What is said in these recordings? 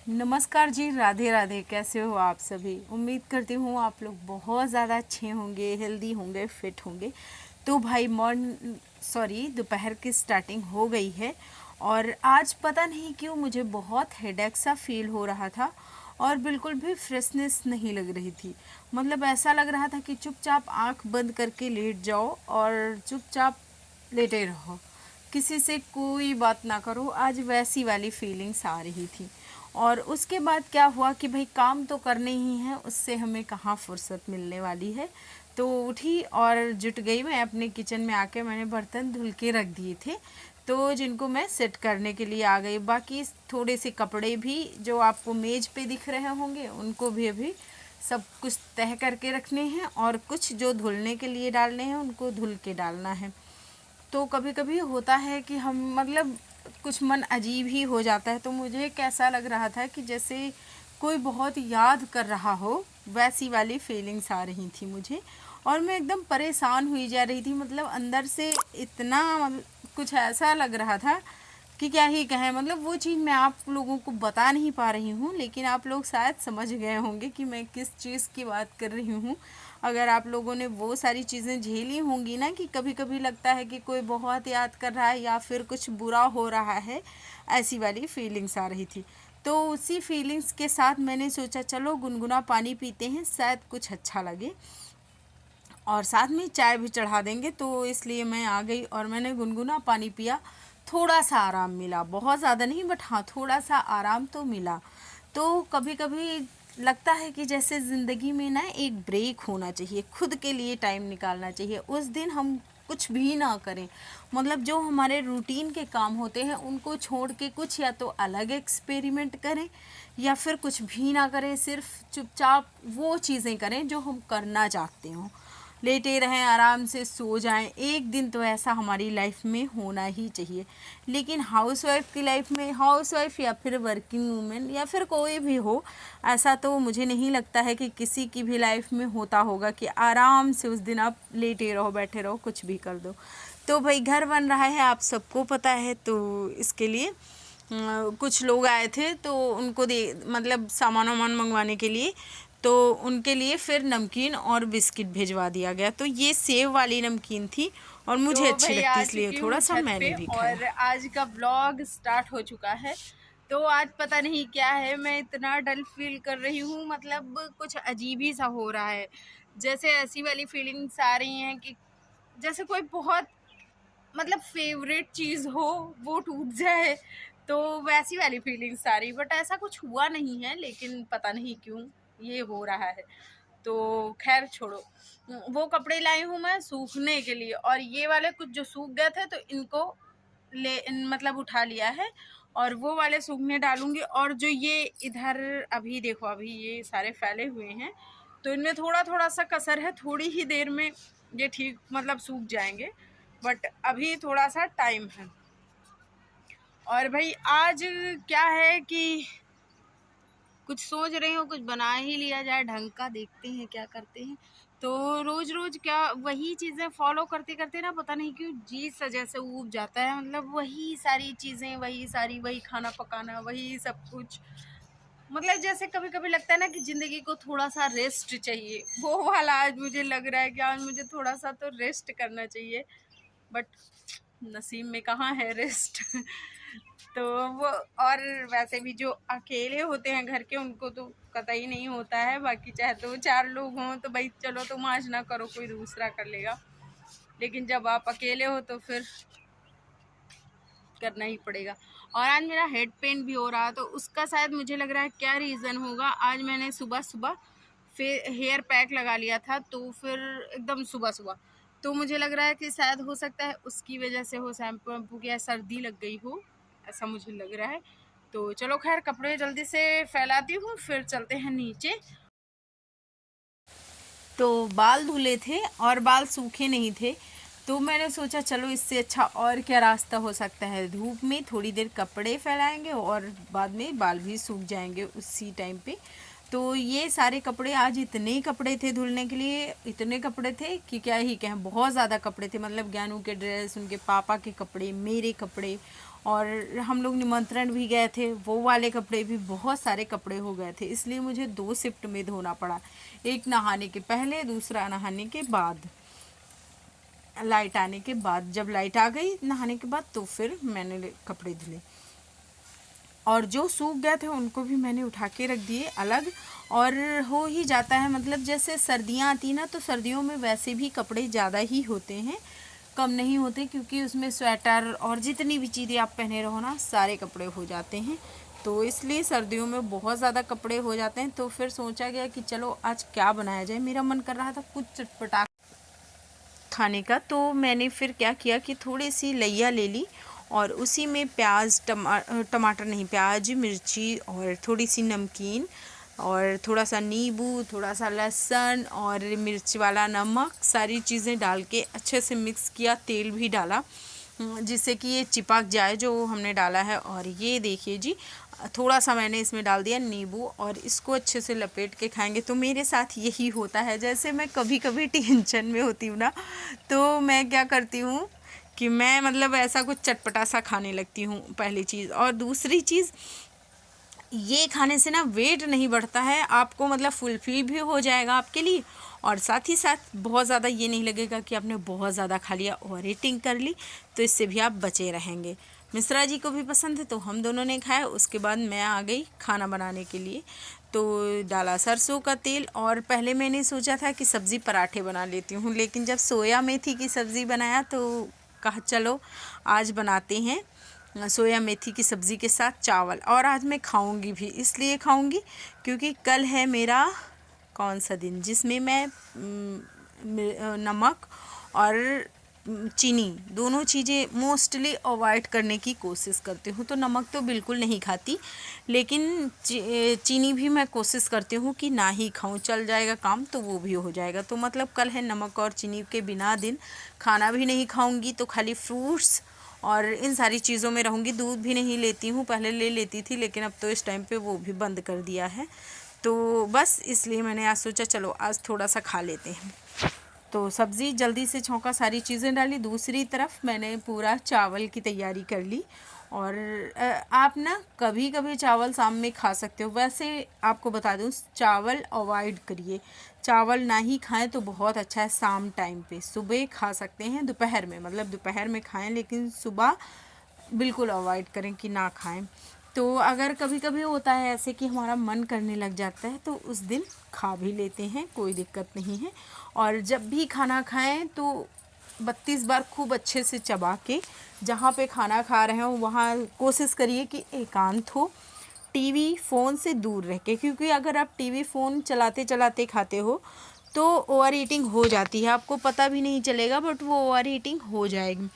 नमस्कार जी, राधे राधे। कैसे हो आप सभी? उम्मीद करती हूँ आप लोग बहुत ज़्यादा अच्छे होंगे, हेल्दी होंगे, फिट होंगे। तो भाई दोपहर की स्टार्टिंग हो गई है और आज पता नहीं क्यों मुझे बहुत हेडेक सा फील हो रहा था और बिल्कुल भी फ्रेशनेस नहीं लग रही थी। मतलब ऐसा लग रहा था कि चुपचाप आंख बंद करके लेट जाओ और चुपचाप लेटे रहो, किसी से कोई बात ना करो। आज वैसी वाली फीलिंग्स आ रही थी। और उसके बाद क्या हुआ कि भाई काम तो करने ही हैं, उससे हमें कहाँ फुर्सत मिलने वाली है। तो उठी और जुट गई मैं अपने किचन में। आके मैंने बर्तन धुल के रख दिए थे, तो जिनको मैं सेट करने के लिए आ गई। बाकी थोड़े से कपड़े भी जो आपको मेज पे दिख रहे होंगे उनको भी अभी सब कुछ तह करके रखने हैं, और कुछ जो धुलने के लिए डालने हैं उनको धुल के डालना है। तो कभी कभी होता है कि हम मतलब कुछ मन अजीब ही हो जाता है। तो मुझे कैसा लग रहा था कि जैसे कोई बहुत याद कर रहा हो, वैसी वाली फीलिंग्स आ रही थी मुझे। और मैं एकदम परेशान हुई जा रही थी, मतलब अंदर से इतना कुछ ऐसा लग रहा था कि क्या ही कहें। मतलब वो चीज़ मैं आप लोगों को बता नहीं पा रही हूँ, लेकिन आप लोग शायद समझ गए होंगे कि मैं किस चीज़ की बात कर रही हूँ। अगर आप लोगों ने वो सारी चीज़ें झेली होंगी ना, कि कभी कभी लगता है कि कोई बहुत याद कर रहा है या फिर कुछ बुरा हो रहा है, ऐसी वाली फीलिंग्स आ रही थी। तो उसी फीलिंग्स के साथ मैंने सोचा चलो गुनगुना पानी पीते हैं, शायद कुछ अच्छा लगे, और साथ में चाय भी चढ़ा देंगे। तो इसलिए मैं आ गई और मैंने गुनगुना पानी पिया। थोड़ा सा आराम मिला, बहुत ज़्यादा नहीं, बट हाँ थोड़ा सा आराम तो मिला। तो कभी कभी लगता है कि जैसे ज़िंदगी में ना एक ब्रेक होना चाहिए, खुद के लिए टाइम निकालना चाहिए। उस दिन हम कुछ भी ना करें, मतलब जो हमारे रूटीन के काम होते हैं उनको छोड़ के कुछ या तो अलग एक्सपेरिमेंट करें, या फिर कुछ भी ना करें, सिर्फ चुपचाप वो चीज़ें करें जो हम करना चाहते हों। लेटे रहें, आराम से सो जाएं। एक दिन तो ऐसा हमारी लाइफ में होना ही चाहिए। लेकिन हाउसवाइफ की लाइफ में, हाउसवाइफ या फिर वर्किंग वूमेन या फिर कोई भी हो, ऐसा तो मुझे नहीं लगता है कि किसी की भी लाइफ में होता होगा कि आराम से उस दिन आप लेटे रहो, बैठे रहो, कुछ भी कर दो। तो भाई घर बन रहा है, आप सबको पता है। तो इसके लिए कुछ लोग आए थे, तो उनको दे मतलब सामान वामान मंगवाने के लिए, तो उनके लिए फिर नमकीन और बिस्किट भिजवा दिया गया। तो ये सेव वाली नमकीन थी और मुझे तो अच्छी भाई लगती, आ इसलिए चुकी थोड़ा हूँ सा छत मैंने पे भी खाया। और आज का ब्लॉग स्टार्ट हो चुका है। तो आज पता नहीं क्या है, मैं इतना डल फील कर रही हूँ, मतलब कुछ अजीब ही सा हो रहा है। जैसे ऐसी वाली फीलिंग्स आ रही हैं कि जैसे कोई बहुत मतलब फेवरेट चीज़ हो वो टूट जाए, तो वैसी वाली फीलिंग्स आ रही। बट ऐसा कुछ हुआ नहीं है, लेकिन पता नहीं क्यों ये हो रहा है। तो खैर छोड़ो। वो कपड़े लाई हूँ मैं सूखने के लिए, और ये वाले कुछ जो सूख गए थे तो इनको मतलब उठा लिया है, और वो वाले सूखने डालूंगी। और जो ये इधर अभी देखो, अभी ये सारे फैले हुए हैं, तो इनमें थोड़ा थोड़ा सा कसर है, थोड़ी ही देर में ये ठीक मतलब सूख जाएंगे। बट अभी थोड़ा सा टाइम है। और भाई आज क्या है कि कुछ सोच रही हूँ, कुछ बना ही लिया जाए ढंग का, देखते हैं क्या करते हैं। तो रोज रोज क्या वही चीज़ें फॉलो करते करते ना, पता नहीं क्यों जी सा जैसे ऊब जाता है। मतलब वही सारी चीज़ें, वही खाना पकाना, वही सब कुछ। मतलब जैसे कभी कभी लगता है ना कि ज़िंदगी को थोड़ा सा रेस्ट चाहिए, वो वाला आज मुझे लग रहा है कि आज मुझे थोड़ा सा तो रेस्ट करना चाहिए। बट नसीब में कहाँ है रेस्ट। तो वो, और वैसे भी जो अकेले होते हैं घर के, उनको तो कतई नहीं होता है। बाकी चाहे तो चार लोग हों तो भाई चलो तुम आज ना करो, कोई दूसरा कर लेगा। लेकिन जब आप अकेले हो तो फिर करना ही पड़ेगा। और आज मेरा हेड पेन भी हो रहा, तो उसका शायद मुझे लग रहा है क्या रीज़न होगा। आज मैंने सुबह सुबह फिर हेयर पैक लगा लिया था, तो फिर एकदम सुबह सुबह, तो मुझे लग रहा है कि शायद हो सकता है उसकी वजह से हो, शैम्पू वैम्पू की सर्दी लग गई हो, ऐसा मुझे लग रहा है। तो चलो खैर कपड़े जल्दी से फैलाती हूँ, फिर चलते हैं नीचे। तो बाल धुले थे और बाल सूखे नहीं थे, तो मैंने सोचा चलो इससे अच्छा और क्या रास्ता हो सकता है। धूप में थोड़ी देर कपड़े फैलाएंगे और बाद में बाल भी सूख जाएंगे उसी टाइम पे। तो ये सारे कपड़े, आज इतने कपड़े थे धुलने के लिए, इतने कपड़े थे कि क्या ही कहें, बहुत ज़्यादा कपड़े थे। मतलब ज्ञानू के ड्रेस, उनके पापा के कपड़े, मेरे कपड़े, और हम लोग निमंत्रण भी गए थे, वो वाले कपड़े भी बहुत सारे कपड़े हो गए थे, इसलिए मुझे 2 शिफ्ट में धोना पड़ा। एक नहाने के पहले, दूसरा नहाने के बाद, लाइट आने के बाद। जब लाइट आ गई नहाने के बाद तो फिर मैंने कपड़े धुले, और जो सूख गए थे उनको भी मैंने उठा के रख दिए अलग। और हो ही जाता है, मतलब जैसे सर्दियाँ आती ना, तो सर्दियों में वैसे भी कपड़े ज़्यादा ही होते हैं, कम नहीं होते, क्योंकि उसमें स्वेटर और जितनी भी चीज़ें आप पहने रहो ना, सारे कपड़े हो जाते हैं। तो इसलिए सर्दियों में बहुत ज़्यादा कपड़े हो जाते हैं। तो फिर सोचा गया कि चलो आज क्या बनाया जाए। मेरा मन कर रहा था कुछ चटपटा खाने का, तो मैंने फिर क्या किया कि थोड़ी सी लैया ले ली और उसी में प्याज, टमाटर नहीं, प्याज, मिर्ची और थोड़ी सी नमकीन और थोड़ा सा नींबू, थोड़ा सा लहसुन और मिर्च वाला नमक, सारी चीज़ें डाल के अच्छे से मिक्स किया। तेल भी डाला जिससे कि ये चिपक जाए जो हमने डाला है। और ये देखिए जी, थोड़ा सा मैंने इसमें डाल दिया नींबू और इसको अच्छे से लपेट के खाएंगे। तो मेरे साथ यही होता है, जैसे मैं कभी कभी टेंशन में होती हूँ ना, तो मैं क्या करती हूँ कि मैं मतलब ऐसा कुछ चटपटा सा खाने लगती हूँ, पहली चीज़। और दूसरी चीज़, ये खाने से ना वेट नहीं बढ़ता है, आपको मतलब फुलफिल भी हो जाएगा आपके लिए, और साथ ही साथ बहुत ज़्यादा ये नहीं लगेगा कि आपने बहुत ज़्यादा खा लिया, ओवर ईटिंग कर ली, तो इससे भी आप बचे रहेंगे। मिश्रा जी को भी पसंद है तो हम दोनों ने खाया। उसके बाद मैं आ गई खाना बनाने के लिए, तो डाला सरसों का तेल। और पहले मैंने सोचा था कि सब्ज़ी पराठे बना लेती हूँ, लेकिन जब सोया मेथी की सब्ज़ी बनाया तो कहा चलो आज बनाते हैं सोया मेथी की सब्ज़ी के साथ चावल। और आज मैं खाऊंगी भी, इसलिए खाऊंगी क्योंकि कल है मेरा कौन सा दिन जिसमें मैं नमक और चीनी दोनों चीज़ें मोस्टली अवॉइड करने की कोशिश करती हूँ। तो नमक तो बिल्कुल नहीं खाती, लेकिन चीनी भी मैं कोशिश करती हूँ कि ना ही खाऊं, चल जाएगा काम तो वो भी हो जाएगा। तो मतलब कल है नमक और चीनी के बिना दिन, खाना भी नहीं खाऊंगी, तो खाली फ्रूट्स और इन सारी चीज़ों में रहूँगी। दूध भी नहीं लेती हूँ, पहले ले लेती थी, लेकिन अब तो इस टाइम पे वो भी बंद कर दिया है। तो बस इसलिए मैंने आज सोचा चलो आज थोड़ा सा खा लेते हैं। तो सब्ज़ी जल्दी से छौंका, सारी चीज़ें डाली। दूसरी तरफ मैंने पूरा चावल की तैयारी कर ली। और आप ना कभी कभी चावल शाम में खा सकते हो, वैसे आपको बता दूं चावल अवॉइड करिए, चावल ना ही खाएं तो बहुत अच्छा है। शाम टाइम पे, सुबह खा सकते हैं, दोपहर में, मतलब दोपहर में खाएं, लेकिन सुबह बिल्कुल अवॉइड करें कि ना खाएं। तो अगर कभी कभी होता है ऐसे कि हमारा मन करने लग जाता है तो उस दिन खा भी लेते हैं, कोई दिक्कत नहीं है। और जब भी खाना खाएं तो 32 बार खूब अच्छे से चबा के, जहाँ पे खाना खा रहे हो वहाँ कोशिश करिए कि एकांत हो, टीवी फ़ोन से दूर रह के, क्योंकि अगर आप टीवी फ़ोन चलाते चलाते खाते हो तो ओवर ईटिंग हो जाती है, आपको पता भी नहीं चलेगा, बट वो ओवर ईटिंग हो जाएगी।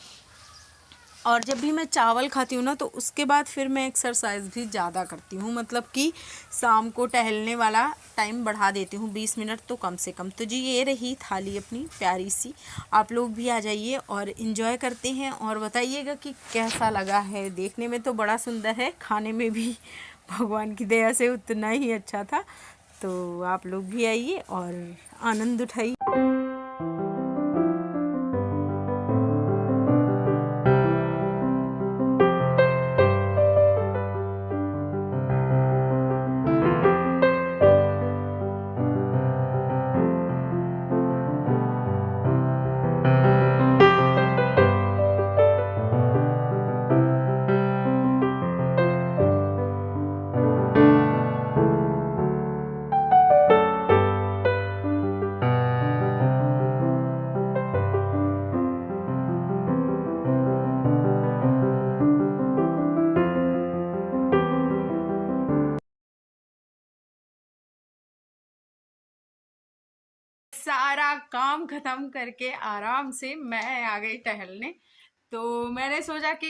और जब भी मैं चावल खाती हूँ ना तो उसके बाद फिर मैं एक्सरसाइज भी ज़्यादा करती हूँ, मतलब कि शाम को टहलने वाला टाइम बढ़ा देती हूँ 20 मिनट तो कम से कम। तो जी ये रही थाली अपनी प्यारी सी, आप लोग भी आ जाइए और इन्जॉय करते हैं और बताइएगा कि कैसा लगा है। देखने में तो बड़ा सुंदर है, खाने में भी भगवान की दया से उतना ही अच्छा था। तो आप लोग भी आइए और आनंद उठाइए। सारा काम खत्म करके आराम से मैं आ गई टहलने। तो मैंने सोचा कि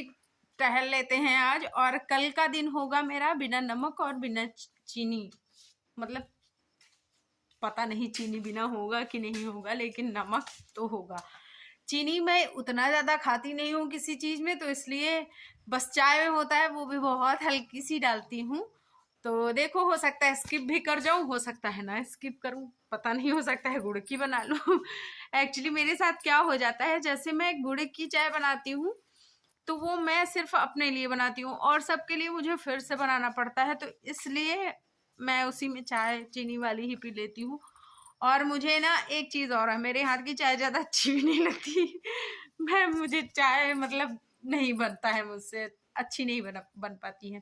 टहल लेते हैं आज, और कल का दिन होगा मेरा बिना नमक और बिना चीनी, मतलब पता नहीं चीनी बिना होगा कि नहीं होगा, लेकिन नमक तो होगा। चीनी मैं उतना ज़्यादा खाती नहीं हूँ किसी चीज़ में, तो इसलिए बस चाय में होता है वो भी बहुत हल्की सी डालती हूँ। तो देखो, हो सकता है स्किप भी कर जाऊँ, हो सकता है ना स्किप करूँ, पता नहीं, हो सकता है गुड़ की बना लूँ। एक्चुअली मेरे साथ क्या हो जाता है, जैसे मैं गुड़ की चाय बनाती हूँ तो वो मैं सिर्फ अपने लिए बनाती हूँ और सबके लिए मुझे फिर से बनाना पड़ता है, तो इसलिए मैं उसी में चाय चीनी वाली ही पी लेती हूँ। और मुझे ना एक चीज़ और है, मेरे हाथ की चाय ज़्यादा अच्छी भी नहीं लगती। मुझे चाय मतलब नहीं बनता है मुझसे, अच्छी नहीं बन पाती है।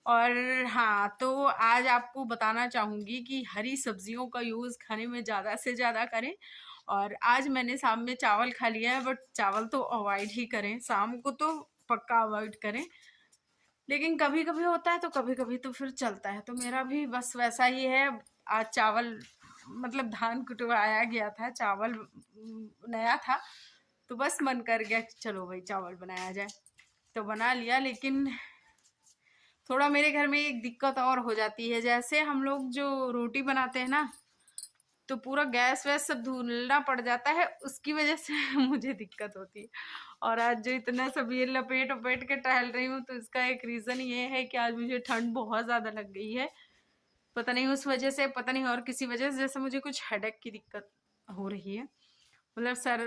और हाँ, तो आज आपको बताना चाहूँगी कि हरी सब्जियों का यूज़ खाने में ज़्यादा से ज़्यादा करें। और आज मैंने शाम में चावल खा लिया है, बट चावल तो अवॉइड ही करें, शाम को तो पक्का अवॉइड करें। लेकिन कभी कभी होता है तो कभी कभी तो फिर चलता है, तो मेरा भी बस वैसा ही है। आज चावल मतलब धान कुटवाया गया था, चावल नया था, तो बस मन कर गया कि चलो भाई चावल बनाया जाए, तो बना लिया। लेकिन थोड़ा मेरे घर में एक दिक्कत और हो जाती है, जैसे हम लोग जो रोटी बनाते हैं ना, तो पूरा गैस वैस सब धुलना पड़ जाता है, उसकी वजह से मुझे दिक्कत होती है। और आज जो इतना सब ये लपेट वपेट के टहल रही हूँ, तो इसका एक रीज़न ये है कि आज मुझे ठंड बहुत ज़्यादा लग गई है। पता नहीं उस वजह से, पता नहीं और किसी वजह से, जैसे मुझे कुछ हेडेक की दिक्कत हो रही है, मतलब सर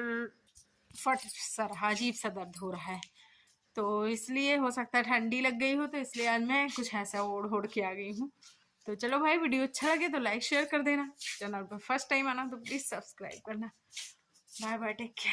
अजीब सा दर्द हो रहा है। तो इसलिए हो सकता है ठंडी लग गई हो, तो इसलिए आज मैं कुछ ऐसा ओढ़ ओढ़ के आ गई हूँ। तो चलो भाई, वीडियो अच्छा लगे तो लाइक शेयर कर देना, चैनल पर फर्स्ट टाइम आना तो प्लीज़ सब्सक्राइब करना। Bye bye, take care.